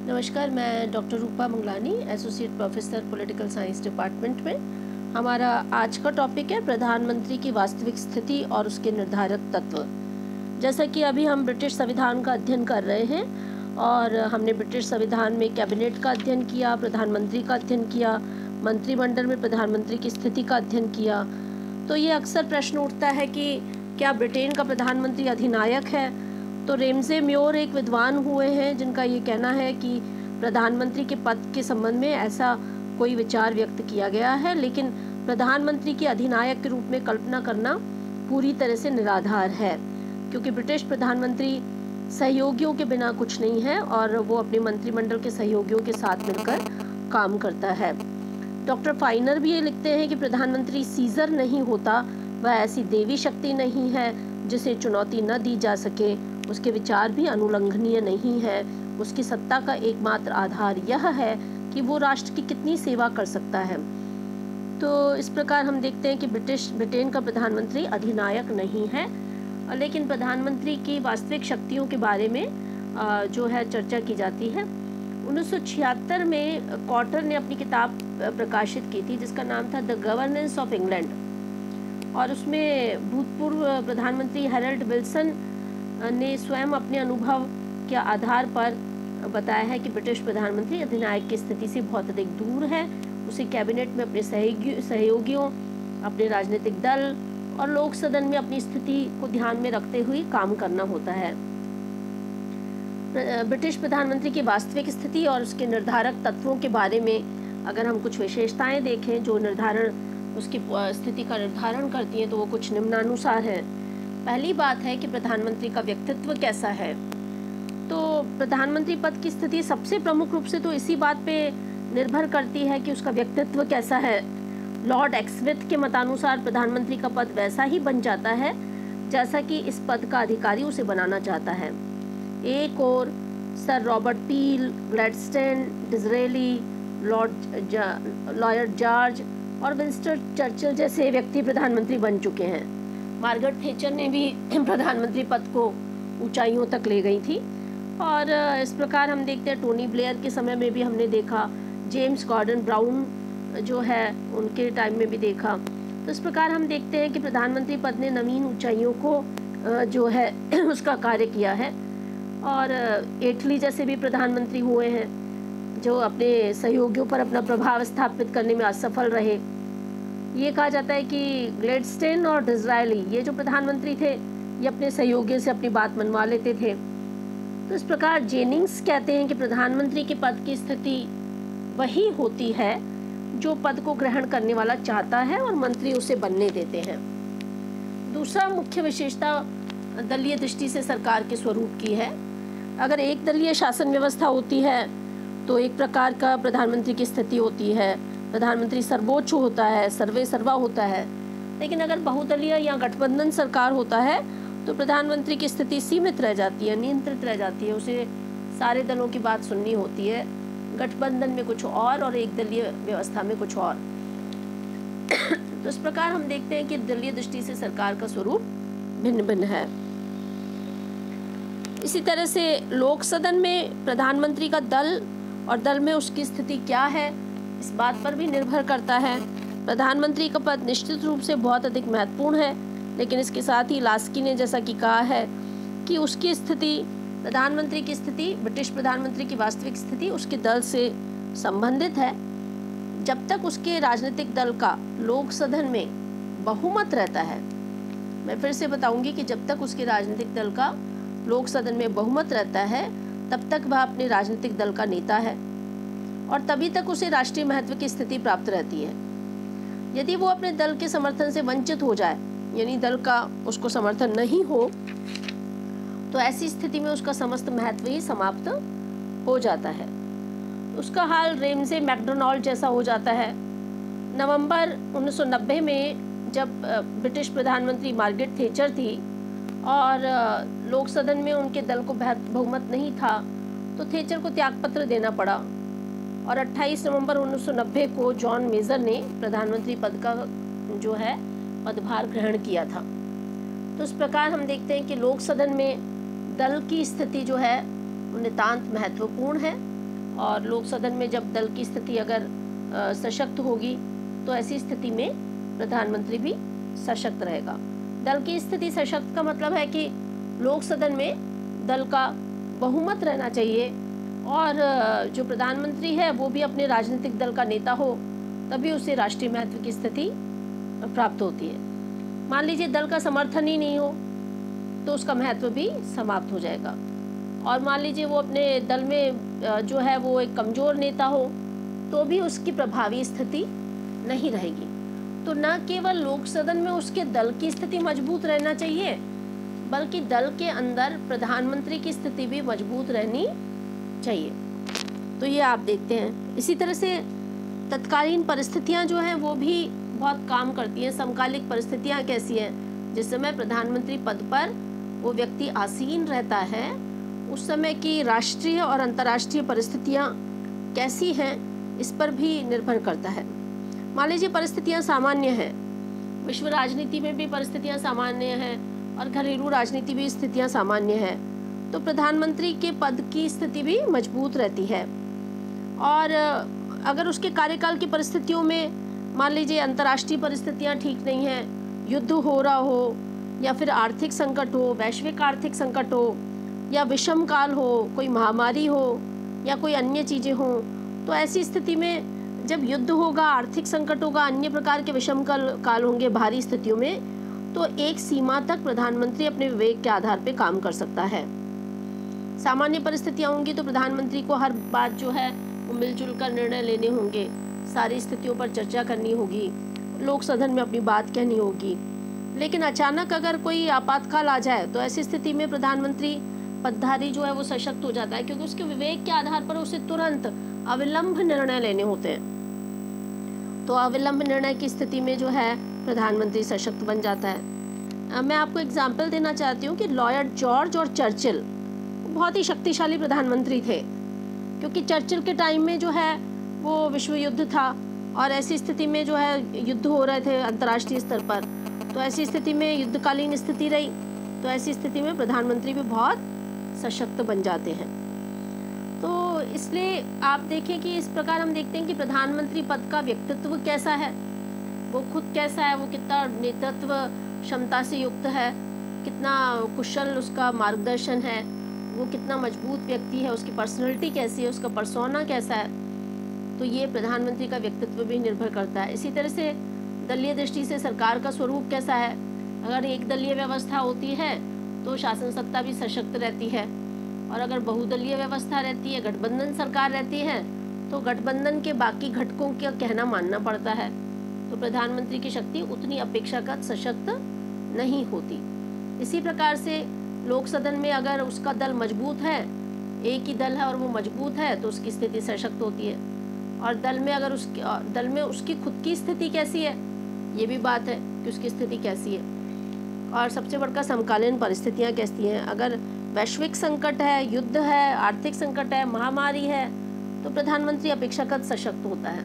नमस्कार, मैं doctor Rupa Mangalani, associate professor political science department में। हमारा आज का टॉपिक है प्रधानमंत्री की वास्तविक स्थिति और उसके निर्धारक तत्व। जैसा कि अभी हम ब्रिटिश संविधान का अध्ययन कर रहे हैं और हमने ब्रिटिश संविधान में कैबिनेट का अध्ययन किया, प्रधानमंत्री का अध्ययन किया, मंत्रिमंडल में प्रधानमंत्री की स्थिति का अध्ययन किया। तो ये अक्सर प्रश्न उठता है कि क्या ब्रिटेन का प्रधानमंत्री अधिनायक है? तो रेमजे म्योर एक विद्वान हुए हैं जिनका ये कहना है कि प्रधानमंत्री के पद के संबंध में ऐसा कोई विचार व्यक्त किया गया है, लेकिन प्रधानमंत्री के अधिनायक के रूप में कल्पना करना पूरी तरह से निराधार है, क्योंकि ब्रिटिश प्रधानमंत्री सहयोगियों के बिना कुछ नहीं है और वो अपने मंत्रिमंडल के सहयोगियों के साथ मिलकर काम करता है। डॉक्टर फाइनर भी ये लिखते हैं कि प्रधानमंत्री सीजर नहीं होता, वह ऐसी देवी शक्ति नहीं है जिसे चुनौती न दी जा सके, उसके विचार भी अनुलंघनीय नहीं है, उसकी सत्ता का एकमात्र आधार यह है कि वो राष्ट्र की कितनी सेवा कर सकता है। तो इस प्रकार हम देखते हैं कि ब्रिटेन का प्रधानमंत्री अधिनायक नहीं है, लेकिन प्रधानमंत्री की वास्तविक शक्तियों के बारे में जो है चर्चा की जाती है। 1976 में कॉटर ने अपनी किताब प्रकाशित की थी जिसका नाम था द गवर्नेंस ऑफ इंग्लैंड, और उसमें भूतपूर्व प्रधानमंत्री हैरोल्ड विल्सन ने स्वयं अपने अनुभव के आधार पर बताया है कि ब्रिटिश प्रधानमंत्री अधिनायक की स्थिति से बहुत अधिक दूर है। उसे कैबिनेट में अपने सहयोगियों, अपने राजनीतिक दल और लोक सदन में अपनी स्थिति को ध्यान में रखते हुए काम करना होता है। ब्रिटिश प्रधानमंत्री की वास्तविक स्थिति और उसके निर्धारक तत्वों के बारे में अगर हम कुछ विशेषताएं देखें जो उसकी स्थिति का निर्धारण करती हैं, तो वो कुछ निम्नानुसार है। पहली बात है कि प्रधानमंत्री का व्यक्तित्व कैसा है। तो प्रधानमंत्री पद की स्थिति सबसे प्रमुख रूप से तो इसी बात पे निर्भर करती है कि उसका व्यक्तित्व कैसा है। लॉर्ड एक्समिथ के मतानुसार प्रधानमंत्री का पद वैसा ही बन जाता है जैसा कि इस पद का अधिकारी उसे बनाना चाहता है। एक और sir Robert Peel, Gladstone, Disraeli, Lord George और विंस्टन चर्चिल जैसे व्यक्ति प्रधानमंत्री बन चुके हैं। मार्गरेट थैचर ने भी प्रधानमंत्री पद को ऊंचाइयों तक ले गई थी, और इस प्रकार हम देखते हैं टोनी ब्लेयर के समय में भी हमने देखा, जेम्स गॉर्डन ब्राउन जो है उनके टाइम में भी देखा। तो इस प्रकार हम देखते हैं कि प्रधानमंत्री पद ने नवीन ऊंचाइयों को जो है उसका कार्य किया है। और एटली जैसे भी प्रधानमंत्री हुए हैं जो अपने सहयोगियों पर अपना प्रभाव स्थापित करने में असफल रहे। ये कहा जाता है कि ग्लैडस्टोन और डिज़रायली, ये जो प्रधानमंत्री थे, ये अपने सहयोगियों से अपनी बात मनवा लेते थे। तो इस प्रकार जेनिंग्स कहते हैं कि प्रधानमंत्री के पद की स्थिति वही होती है जो पद को ग्रहण करने वाला चाहता है और मंत्री उसे बनने देते हैं। दूसरा मुख्य विशेषता दलीय दृष्टि से सरकार के स्वरूप की है। अगर एक दलीय शासन व्यवस्था होती है तो एक प्रकार का प्रधानमंत्री की स्थिति होती है, प्रधानमंत्री सर्वोच्च होता है, सर्वे सर्वा होता है। लेकिन अगर बहुदलीय या गठबंधन सरकार होता है तो प्रधानमंत्री की स्थिति सीमित रह जाती है, नियंत्रित रह जाती है, उसे सारे दलों की बात सुननी होती है। गठबंधन में कुछ और एक दलीय व्यवस्था में कुछ और। तो इस प्रकार हम देखते हैं कि दलीय दृष्टि से सरकार का स्वरूप भिन्न भिन्न है। इसी तरह से लोक सदन में प्रधानमंत्री का दल और दल में उसकी स्थिति क्या है, इस बात पर भी निर्भर करता है। प्रधानमंत्री का पद निश्चित रूप से बहुत अधिक महत्वपूर्ण है, लेकिन इसके साथ ही लास्की ने जैसा कि कहा है कि उसकी स्थिति, प्रधानमंत्री की स्थिति, ब्रिटिश प्रधानमंत्री की वास्तविक स्थिति उसके दल से संबंधित है। जब तक उसके राजनीतिक दल का लोक सदन में बहुमत रहता है, मैं फिर से बताऊंगी कि जब तक उसके राजनीतिक दल का लोक सदन में बहुमत रहता है तब तक वह अपने राजनीतिक दल का नेता है और तभी तक उसे राष्ट्रीय महत्व की स्थिति प्राप्त रहती है। यदि वो अपने दल के समर्थन से वंचित हो जाए, यानी दल का उसको समर्थन नहीं हो, तो ऐसी स्थिति में उसका समस्त महत्व ही समाप्त हो जाता है। उसका हाल रेमजे मैकडोनाल्ड जैसा हो जाता है। नवंबर 1990 में जब ब्रिटिश प्रधानमंत्री मार्गरेट थैचर थी और लोक सदन में उनके दल को बहुमत नहीं था, तो थैचर को त्यागपत्र देना पड़ा और 28 नवंबर 1990 को जॉन मेजर ने प्रधानमंत्री पद का जो है पदभार ग्रहण किया था। तो इस प्रकार हम देखते हैं कि लोक सदन में दल की स्थिति जो है वो नितांत महत्वपूर्ण है और लोक सदन में जब दल की स्थिति अगर सशक्त होगी तो ऐसी स्थिति में प्रधानमंत्री भी सशक्त रहेगा। दल की स्थिति सशक्त का मतलब है कि लोक सदन में दल का बहुमत रहना चाहिए और जो प्रधानमंत्री है वो भी अपने राजनीतिक दल का नेता हो, तभी उसे राष्ट्रीय महत्व की स्थिति प्राप्त होती है। मान लीजिए दल का समर्थन ही नहीं हो तो उसका महत्व भी समाप्त हो जाएगा। और मान लीजिए वो अपने दल में जो है वो एक कमज़ोर नेता हो तो भी उसकी प्रभावी स्थिति नहीं रहेगी। तो न केवल लोक सदन में उसके दल की स्थिति मजबूत रहना चाहिए, बल्कि दल के अंदर प्रधानमंत्री की स्थिति भी मजबूत रहनी चाहिए। तो ये आप देखते हैं। इसी तरह से तत्कालीन परिस्थितियां जो हैं वो भी बहुत काम करती हैं। समकालिक परिस्थितियां कैसी हैं? जिस समय प्रधानमंत्री पद पर वो व्यक्ति आसीन रहता है उस समय की राष्ट्रीय और अंतर्राष्ट्रीय परिस्थितियां कैसी हैं, इस पर भी निर्भर करता है। मान लीजिए परिस्थितियां सामान्य हैं, विश्व राजनीति में भी परिस्थितियां सामान्य हैं और घरेलू राजनीति भी स्थितियां सामान्य हैं, तो प्रधानमंत्री के पद की स्थिति भी मजबूत रहती है। और अगर उसके कार्यकाल की परिस्थितियों में मान लीजिए अंतर्राष्ट्रीय परिस्थितियां ठीक नहीं हैं, युद्ध हो रहा हो या फिर आर्थिक संकट हो, वैश्विक आर्थिक संकट हो या विषम काल हो, कोई महामारी हो या कोई अन्य चीज़ें हों, तो ऐसी स्थिति में जब युद्ध होगा, आर्थिक संकट होगा, अन्य प्रकार के विषम काल होंगे भारी स्थितियों में, तो एक सीमा तक प्रधानमंत्री अपने विवेक के आधार पर काम कर सकता है। सामान्य परिस्थितियां होंगी तो प्रधानमंत्री को हर बात जो है वो मिलजुल कर निर्णय लेने होंगे, सारी स्थितियों पर चर्चा करनी होगी, लोक सदन में अपनी बात कहनी होगी। लेकिन अचानक अगर कोई आपातकाल आ जाए तो ऐसी स्थिति में प्रधानमंत्री पदधारी जो है वो सशक्त हो जाता है, क्योंकि उसके विवेक के आधार पर उसे तुरंत अविलंब निर्णय लेने होते हैं। तो अविलंब निर्णय की स्थिति में जो है प्रधानमंत्री सशक्त बन जाता है। मैं आपको एग्जाम्पल देना चाहती हूँ कि लॉर्ड जॉर्ज और चर्चिल बहुत ही शक्तिशाली प्रधानमंत्री थे, क्योंकि चर्चिल के टाइम में जो है वो विश्व युद्ध था और ऐसी स्थिति में जो है युद्ध हो रहे थे अंतर्राष्ट्रीय स्तर पर, तो ऐसी स्थिति में युद्धकालीन स्थिति रही, तो ऐसी स्थिति में प्रधानमंत्री भी बहुत सशक्त बन जाते हैं। तो इसलिए आप देखें कि इस प्रकार हम देखते हैं कि प्रधानमंत्री पद का व्यक्तित्व कैसा है, वो खुद कैसा है, वो कितना नेतृत्व क्षमता से युक्त है, कितना कुशल उसका मार्गदर्शन है, वो कितना मजबूत व्यक्ति है, उसकी पर्सनैलिटी कैसी है, उसका पर्सोना कैसा है। तो ये प्रधानमंत्री का व्यक्तित्व भी निर्भर करता है। इसी तरह से दलीय दृष्टि से सरकार का स्वरूप कैसा है। अगर एक दलीय व्यवस्था होती है तो शासन सत्ता भी सशक्त रहती है, और अगर बहुदलीय व्यवस्था रहती है, गठबंधन सरकार रहती है, तो गठबंधन के बाकी घटकों का कहना मानना पड़ता है, तो प्रधानमंत्री की शक्ति उतनी अपेक्षाकृत सशक्त नहीं होती। इसी प्रकार से लोक सदन में अगर उसका दल मजबूत है, एक ही दल है और वो मजबूत है, तो उसकी स्थिति सशक्त होती है। और दल में उसकी खुद की स्थिति कैसी है, ये भी बात है कि उसकी स्थिति कैसी है। और सबसे बढ़कर समकालीन परिस्थितियाँ कैसी हैं। अगर वैश्विक संकट है, युद्ध है, आर्थिक संकट है, महामारी है, तो प्रधानमंत्री अपेक्षाकृत सशक्त होता है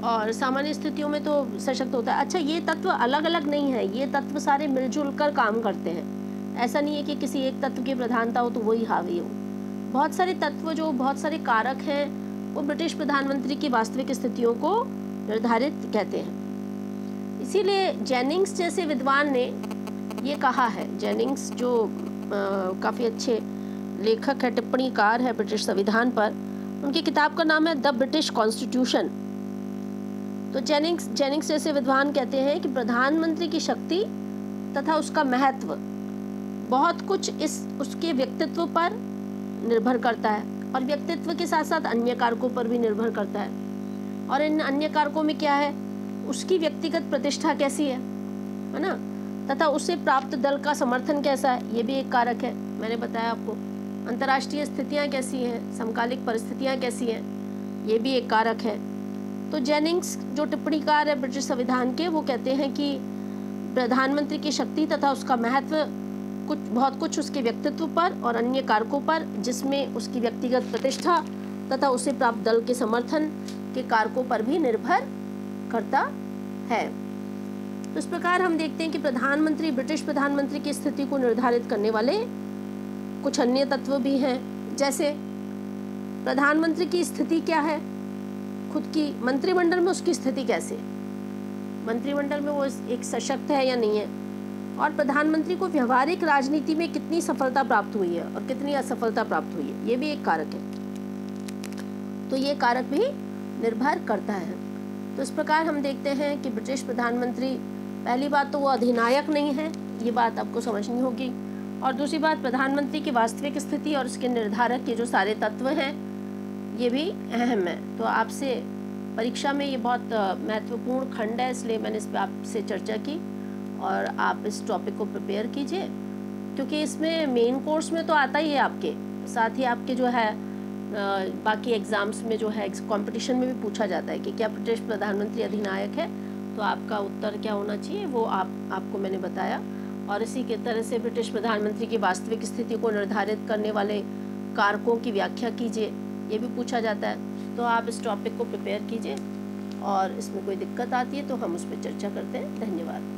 और सामान्य स्थितियों में तो सशक्त होता है। अच्छा, ये तत्व अलग अलग नहीं है, ये तत्व सारे मिलजुल कर काम करते हैं। ऐसा नहीं है कि किसी एक तत्व की प्रधानता हो तो वही हावी हो। बहुत सारे तत्व, जो बहुत सारे कारक हैं, वो ब्रिटिश प्रधानमंत्री की वास्तविक स्थितियों को निर्धारित कहते हैं। इसीलिए जेनिंग्स जैसे विद्वान ने ये कहा है, जेनिंग्स जो काफ़ी अच्छे लेखक है, टिप्पणीकार है ब्रिटिश संविधान पर, उनकी किताब का नाम है द ब्रिटिश कॉन्स्टिट्यूशन। तो जेनिंग्स जैसे विद्वान कहते हैं कि प्रधानमंत्री की शक्ति तथा उसका महत्व बहुत कुछ उसके व्यक्तित्व पर निर्भर करता है, और व्यक्तित्व के साथ साथ अन्य कारकों पर भी निर्भर करता है। और इन अन्य कारकों में क्या है, उसकी व्यक्तिगत प्रतिष्ठा कैसी है ना, तथा उसे प्राप्त दल का समर्थन कैसा है, ये भी एक कारक है। मैंने बताया आपको अंतर्राष्ट्रीय स्थितियाँ कैसी हैं, समकालिक परिस्थितियाँ कैसी हैं, ये भी एक कारक है। तो जेनिंग्स जो टिप्पणीकार है ब्रिटिश संविधान के, वो कहते हैं कि प्रधानमंत्री की शक्ति तथा उसका महत्व बहुत कुछ उसके व्यक्तित्व पर और अन्य कारकों पर, जिसमें उसकी व्यक्तिगत प्रतिष्ठा तथा उसे प्राप्त दल के समर्थन के कारकों पर भी निर्भर करता है। तो इस प्रकार हम देखते हैं कि ब्रिटिश प्रधानमंत्री की स्थिति को निर्धारित करने वाले कुछ अन्य तत्व भी हैं, जैसे प्रधानमंत्री की स्थिति क्या है, खुद की मंत्रिमंडल में उसकी स्थिति कैसे है, मंत्रिमंडल में वो एक सशक्त है या नहीं है, और प्रधानमंत्री को व्यवहारिक राजनीति में कितनी सफलता प्राप्त हुई है और कितनी असफलता प्राप्त हुई है, ये भी एक कारक है। तो ये कारक भी निर्भर करता है। तो इस प्रकार हम देखते हैं कि ब्रिटिश प्रधानमंत्री, पहली बात तो वो अधिनायक नहीं है, ये बात आपको समझनी होगी, और दूसरी बात प्रधानमंत्री की वास्तविक स्थिति और उसके निर्धारक के जो सारे तत्व हैं ये भी अहम है। तो आपसे परीक्षा में ये बहुत महत्वपूर्ण खंड है, इसलिए मैंने इस पर आपसे चर्चा की, और आप इस टॉपिक को प्रिपेयर कीजिए, क्योंकि इसमें मेन कोर्स में तो आता ही है आपके, साथ ही आपके जो है बाकी एग्ज़ाम्स में जो है कंपटीशन में भी पूछा जाता है कि क्या ब्रिटिश प्रधानमंत्री अधिनायक है, तो आपका उत्तर क्या होना चाहिए वो आपको मैंने बताया। और इसी के तरह से ब्रिटिश प्रधानमंत्री की वास्तविक स्थिति को निर्धारित करने वाले कारकों की व्याख्या कीजिए, ये भी पूछा जाता है। तो आप इस टॉपिक को प्रिपेयर कीजिए, और इसमें कोई दिक्कत आती है तो हम उस पर चर्चा करते हैं। धन्यवाद।